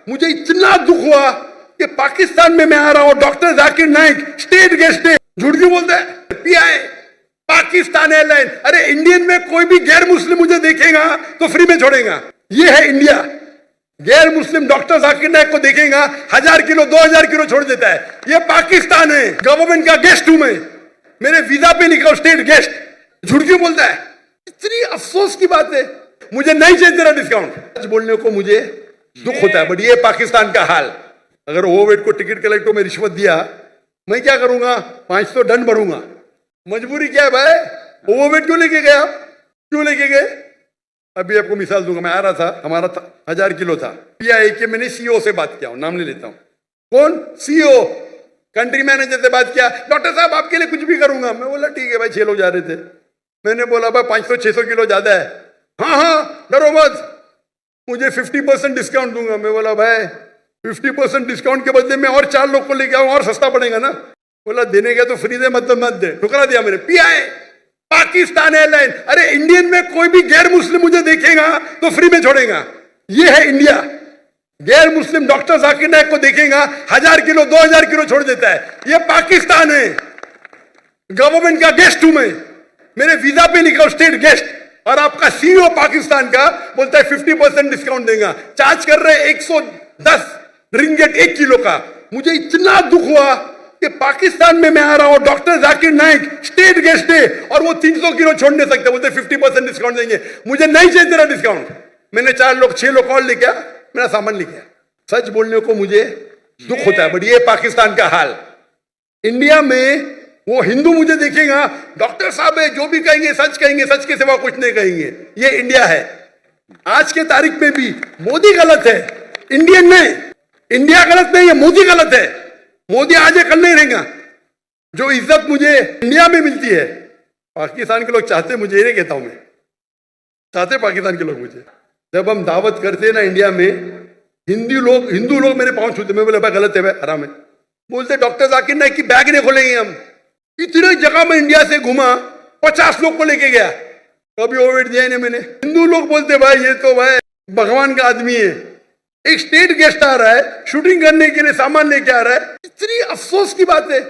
मुझे इतना दुख हुआ कि पाकिस्तान में मैं आ रहा हूं, doctor Zakir Naik state guest है, झूठ क्यों बोलता है? Pi Pakistan airline. अरे इंडियन में कोई भी गैर मुस्लिम मुझे देखेगा तो फ्री में छोड़ेगा। ये है इंडिया। गैर मुस्लिम डॉक्टर जाकिर नाइक को देखेगा 1000 किलो 2000 किलो छोड़ देता है। ये पाकिस्तान है, गवर्नमेंट का गेस्ट हूं मैं, मेरे वीजा पे लिखा स्टेट गेस्ट। झूठ क्यों बोलता है? इतनी अफसोस की बात है। मुझे नहीं चाहिए तेरा डिस्काउंट बोलने को, मुझे दुख होता है, बट ये पाकिस्तान का हाल। अगर ओवरवेट को टिकट कलेक्टर में रिश्वत दिया, मैं क्या करूंगा? 500 दंड भरूंगा। मजबूरी क्या है भाई? ओवरवेट क्यों लेके गया? क्यों लेके गए? अभी आपको मिसाल दूंगा। मैं आ रहा था, हमारा 1000 किलो था। पीआई के मैंने सीईओ से बात किया, नाम नहीं लेता हूं। कौन? सीईओ, कंट्री मैनेजर से बात किया। डॉक्टर साहब आपके लिए कुछ भी करूंगा। मैं बोला ठीक है भाई, 6 लोग जा रहे थे। मैंने बोला भाई 500-600 किलो ज्यादा है। हाँ डरो मत, मुझे 50% डिस्काउंट दूंगा। मैं बोला भाई 50% डिस्काउंट के बदले में और 4 लोग को लेके आऊं और सस्ता पड़ेगा ना। बोला देने का तो फ्री दे, मतलब मत दे। ठुकरा दिया मैंने। Pi Pakistan airline. अरे इंडियन में कोई भी गैर मुस्लिम मुझे देखेगा तो फ्री में छोड़ेगा। ये है इंडिया। गैर मुस्लिम डॉक्टर जाकिर नाइक को देखेगा 1000 किलो 2000 किलो छोड़ देता है। ये पाकिस्तान है, गवर्नमेंट का गेस्ट हूं मैं, मेरे वीजा पे लिखा स्टेट गेस्ट। और आपका सीईओ पाकिस्तान का बोलता है 50% डिस्काउंट देगा। चार्ज कर रहे 110 रिंगेट 1 किलो का। मुझे इतना दुख हुआ कि पाकिस्तान में मैं आ रहा हूं, doctor Zakir Naik state guest है, और वो 300 किलो छोड़ नहीं सकते, बोलते 50% डिस्काउंट देंगे। मुझे नहीं चाहिए तेरा डिस्काउंट। मैंने 6 लोग और लेके मेरा सामान लेके। सच बोलने को मुझे दुख होता है, बट ये पाकिस्तान का हाल। इंडिया में वो हिंदू मुझे देखेगा, डॉक्टर साहब है, जो भी कहेंगे सच कहेंगे, सच के सिवा कुछ नहीं कहेंगे। ये इंडिया है। आज के तारीख में भी मोदी गलत है, इंडियन नहीं। इंडिया गलत नहीं है, मोदी गलत है। मोदी आज कल नहीं रहेगा। जो इज्जत मुझे इंडिया में मिलती है, पाकिस्तान के लोग चाहते, मुझे ये कहता हूं मैं, चाहते पाकिस्तान के लोग मुझे। जब हम दावत करते हैं ना इंडिया में, हिंदू लोग मेरे पांव छूते। मैं बोले भाई गलत है भाई, हराम है। बोलते डॉक्टर जाकिर नाइक की बैग नहीं खोलेंगे हम। इतने जगह में इंडिया से घुमा, 50 लोग को लेके गया, कभी ओवरवेट दिया नहीं मैंने। हिंदू लोग बोलते भाई ये तो भाई भगवान का आदमी है। एक स्टेट गेस्ट आ रहा है, शूटिंग करने के लिए सामान लेके आ रहा है। इतनी अफसोस की बात है।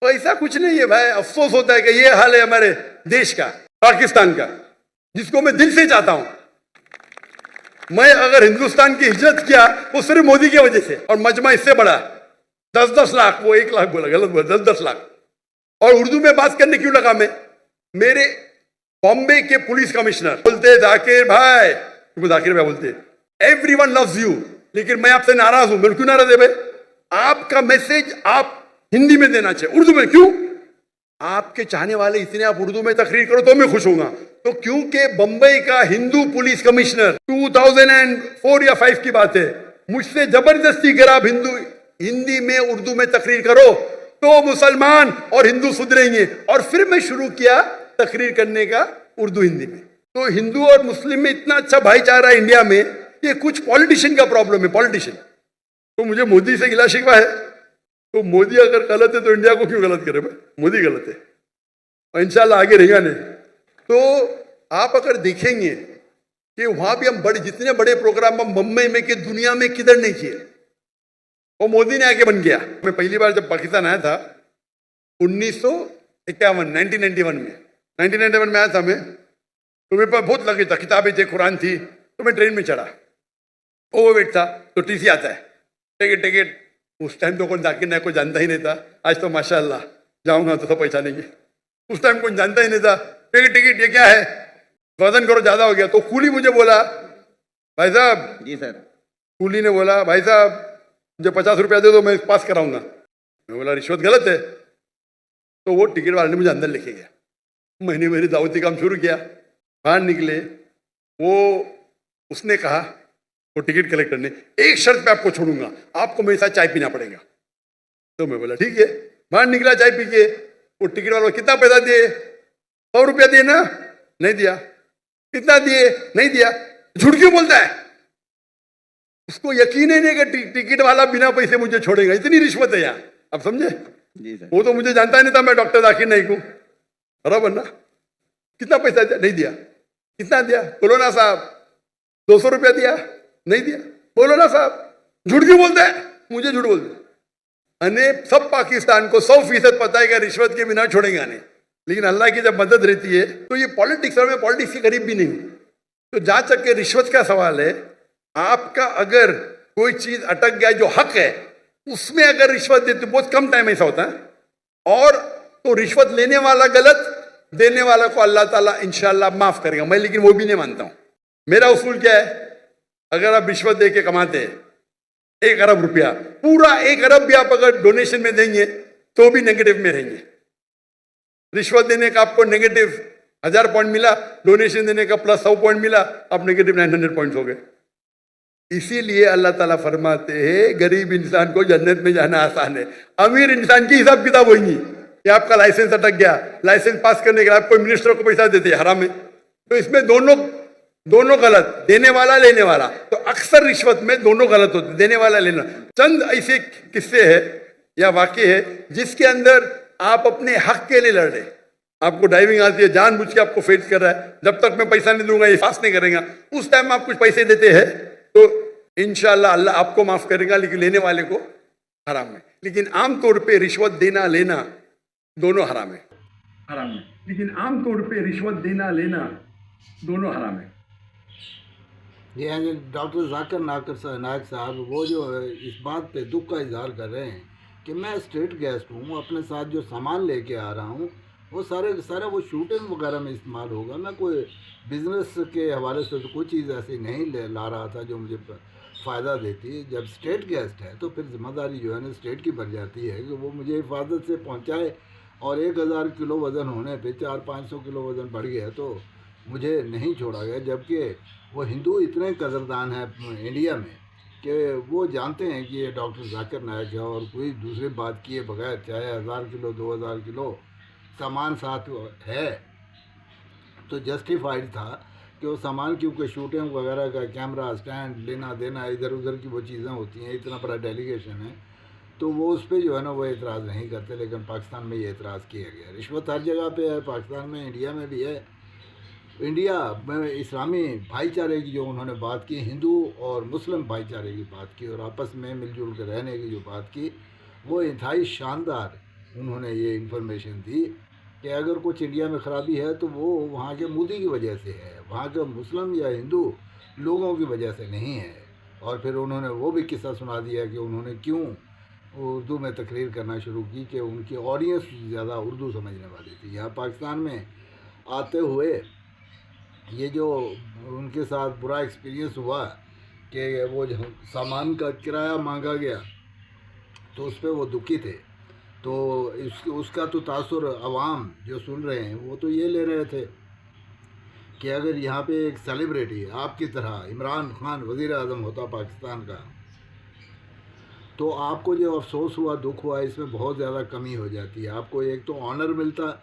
ऐसा कुछ नहीं है भाई, अफसोस होता है कि ये हाल है हमारे देश का, पाकिस्तान का, जिसको मैं दिल से चाहता हूं। मैं अगर हिंदुस्तान की हिजरत किया वो सिर्फ मोदी की वजह से, और मजमा इससे बड़ा 10-10 लाख, वो 1 लाख बोला, गलत बोला, 10-10 लाख। और उर्दू में बात करने क्यों लगा मैं? मेरे बॉम्बे के पुलिस कमिश्नर बोलते जाकिर भाई, जाकिर भाई बोलते एवरीवन लव्स यू, लेकिन मैं आपसे नाराज हूं। मैं क्यों नाराज है भाई? आपका मैसेज आप हिंदी में देना चाहिए, उर्दू में क्यों? आपके चाहने वाले इतने, आप उर्दू में तकरीर करो तो मैं खुश होऊंगा। तो क्योंकि बंबई का हिंदू पुलिस कमिश्नर 2004 या 5 की बात है, मुझसे जबरदस्ती करा आप हिंदी में उर्दू में तकरीर करो तो मुसलमान और हिंदू सुधरेंगे। और फिर मैं शुरू किया तकरीर करने का उर्दू हिंदी में। तो हिंदू और मुस्लिम में इतना अच्छा भाईचारा है इंडिया में। ये कुछ पॉलिटिशियन का प्रॉब्लम है, पॉलिटिशियन। तो मुझे मोदी से गिला शिकवा है। तो मोदी अगर गलत है तो इंडिया को क्यों गलत करे भाई? मोदी गलत है और इंशाल्लाह आगे रहेगा नहीं। तो आप अगर देखेंगे कि वहां भी हम जितने बड़े प्रोग्राम हम मुंबई में कि दुनिया में किधर नहीं किए, वो मोदी ने आके बन गया। मैं पहली बार जब पाकिस्तान आया था 1991 में, 1991 में आया था मैं। तो मेरे पास बहुत लगे था, किताबें थी, कुरान थी। तो मैं ट्रेन में चढ़ा, ओवरवेट था, तो टीसी आता है, टिकट। उस टाइम तो कौन जाकिर नाइक को जानता ही नहीं था। आज तो माशाल्लाह जाऊंगा तो सब पहचानेंगे। उस टाइम कोई जानता ही नहीं था। टिकट ये क्या है? वजन करो, ज्यादा हो गया। तो कूली मुझे बोला, भाई साहब। जी सर। कूली ने बोला भाई साहब मुझे 50 रुपया दे दो, मैं पास कराऊंगा। मैं बोला रिश्वत गलत है। तो वो टिकट वाले ने मुझे अंदर लेके गया। मैंने मेरी दावती काम शुरू किया। बाहर निकले, वो उसने कहा, वो टिकट कलेक्टर ने, एक शर्त पे आपको छोड़ूंगा, आपको मेरे साथ चाय पीना पड़ेगा। तो मैं बोला ठीक है। बाहर निकला चाय पी के। वो टिकट वाला कितना पैसा दिए? 100 रुपया दिए ना? नहीं दिया। कितना दिए? नहीं दिया। झूठ क्यों बोलता है? उसको यकीन ही नहीं कि टिकट वाला बिना पैसे मुझे छोड़ेगा। इतनी रिश्वत है यहाँ, आप समझे? जी सर। वो तो मुझे जानता ही नहीं था मैं डॉक्टर जाकिर नाइक हूं, बराबर ना? कितना पैसा दिया? नहीं दिया। कितना दिया? बोलो ना साहब। 200 रुपया दिया? नहीं दिया। बोलो ना साहब। झूठ क्यों बोलता है? मुझे झूठ बोलते हैं। अने सब पाकिस्तान को 100% पता है कि रिश्वत के बिना छोड़ेगा नहीं, लेकिन अल्लाह की जब मदद रहती है तो ये पॉलिटिक्स, और मैं पॉलिटिक्स के करीब भी नहीं हूं। तो जहां तक के रिश्वत का सवाल है, आपका अगर कोई चीज अटक गया जो हक है, उसमें अगर रिश्वत देते, बहुत कम टाइम ऐसा होता है, और तो रिश्वत लेने वाला गलत, देने वाला को अल्लाह ताला इंशाल्लाह माफ करेगा। मैं लेकिन वो भी नहीं मानता हूं। मेरा उसूल क्या है, अगर आप रिश्वत दे के कमाते हैं 1 अरब रुपया, पूरा 1 अरब भी आप अगर डोनेशन में देंगे तो भी नेगेटिव में रहेंगे। रिश्वत देने का आपको नेगेटिव 1000 पॉइंट मिला, डोनेशन देने का प्लस 100 पॉइंट मिला, आप नेगेटिव 900 पॉइंट हो गए। इसीलिए अल्लाह ताला फरमाते हैं गरीब इंसान को जन्नत में जाना आसान है, अमीर इंसान की हिसाब किताब होगी। कि आपका लाइसेंस अटक गया, लाइसेंस पास करने के लिए आप कोई मिनिस्टर को पैसा देते हैं, हराम है। तो इसमें दोनों गलत, देने वाला लेने वाला। तो अक्सर रिश्वत में दोनों गलत होते, देने वाला लेना। चंद ऐसे किस्से है या वाकये है जिसके अंदर आप अपने हक के लिए लड़ रहे। आपको ड्राइविंग आती है, जानबूझ के आपको फेस कर रहा है, जब तक मैं पैसा नहीं दूंगा ये पास नहीं करेगा। उस टाइम आप कुछ पैसे देते हैं तो इंशाल्लाह अल्लाह आपको माफ करेगा, लेकिन लेने वाले को हराम है। लेकिन आमतौर पे रिश्वत देना लेना दोनों हराम है। लेकिन आमतौर पे रिश्वत देना लेना दोनों हराम है। जी हाँ जी, डॉक्टर जाकिर नायक साहब वो जो है इस बात पे दुख का इजहार कर रहे हैं कि मैं स्टेट गेस्ट हूँ, अपने साथ जो सामान लेके आ रहा हूँ वो सारा वो शूटिंग वगैरह में इस्तेमाल होगा। मैं कोई बिजनेस के हवाले से तो कोई चीज़ ऐसी नहीं ला रहा था जो मुझे फ़ायदा देती। जब स्टेट गेस्ट है तो फिर जिम्मेदारी जो है ना स्टेट की बन जाती है कि वो मुझे हिफाजत से पहुँचाए। और 1000 किलो वज़न होने पे 400-500 किलो वज़न बढ़ गया तो मुझे नहीं छोड़ा गया। जबकि वो हिंदू इतने कदरदान हैं इंडिया में कि वो जानते हैं कि ये डॉक्टर जाकिर नायक है, और कोई दूसरी बात किए बगैर चाहे 1000 किलो 2000 किलो सामान साथ है तो जस्टिफाइड था कि वो सामान, क्योंकि शूटिंग वगैरह का कैमरा स्टैंड लेना देना इधर उधर की वो चीज़ें होती हैं, इतना बड़ा डेलीगेशन है, तो वो उस पर जो है ना वो एतराज़ नहीं करते। लेकिन पाकिस्तान में ये एतराज़ किया गया। रिश्वत हर जगह पे है, पाकिस्तान में, इंडिया में भी है। इंडिया में इस्लामी भाईचारे की जो उन्होंने बात की, हिंदू और मुस्लिम भाईचारे की बात की, और आपस में मिलजुल कर रहने की जो बात की, वो इंतहाई शानदार उन्होंने ये इन्फॉर्मेशन दी कि अगर कुछ इंडिया में ख़राबी है तो वो वहाँ के मोदी की वजह से है, वहाँ के मुस्लिम या हिंदू लोगों की वजह से नहीं है। और फिर उन्होंने वो भी किस्सा सुना दिया कि उन्होंने क्यों उर्दू में तकरीर करना शुरू की, कि उनकी ऑडियंस ज़्यादा उर्दू समझने वाली थी। यहाँ पाकिस्तान में आते हुए ये जो उनके साथ बुरा एक्सपीरियंस हुआ कि वो जो सामान का किराया मांगा गया तो उस पर वो दुखी थे। तो उसका तो तासुर अवाम जो सुन रहे हैं वो तो ये ले रहे थे कि अगर यहाँ पे एक सेलिब्रिटी आपकी तरह इमरान खान वज़ीर आज़म होता पाकिस्तान का, तो आपको जो अफसोस हुआ, दुख हुआ, इसमें बहुत ज़्यादा कमी हो जाती है। आपको एक तो ऑनर मिलता,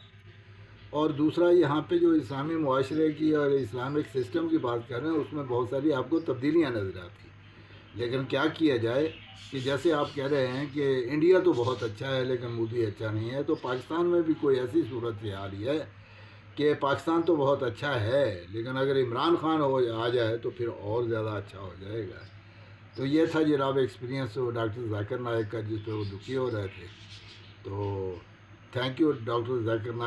और दूसरा यहाँ पे जो इस्लामी मुआशरे की और इस्लामिक सिस्टम की बात कर रहे हैं उसमें बहुत सारी आपको तब्दीलियाँ नज़र आती। लेकिन क्या किया जाए कि जैसे आप कह रहे हैं कि इंडिया तो बहुत अच्छा है लेकिन मोदी अच्छा नहीं है, तो पाकिस्तान में भी कोई ऐसी सूरत हाल ही है कि पाकिस्तान तो बहुत अच्छा है लेकिन अगर इमरान खान आ जाए तो फिर और ज़्यादा अच्छा हो जाएगा। तो ये था जनाब एक्सपीरियंस डॉक्टर जाकिर नायक का, जिस पर वो दुखी हो रहे थे। तो thank you doctor Zakir Nayak.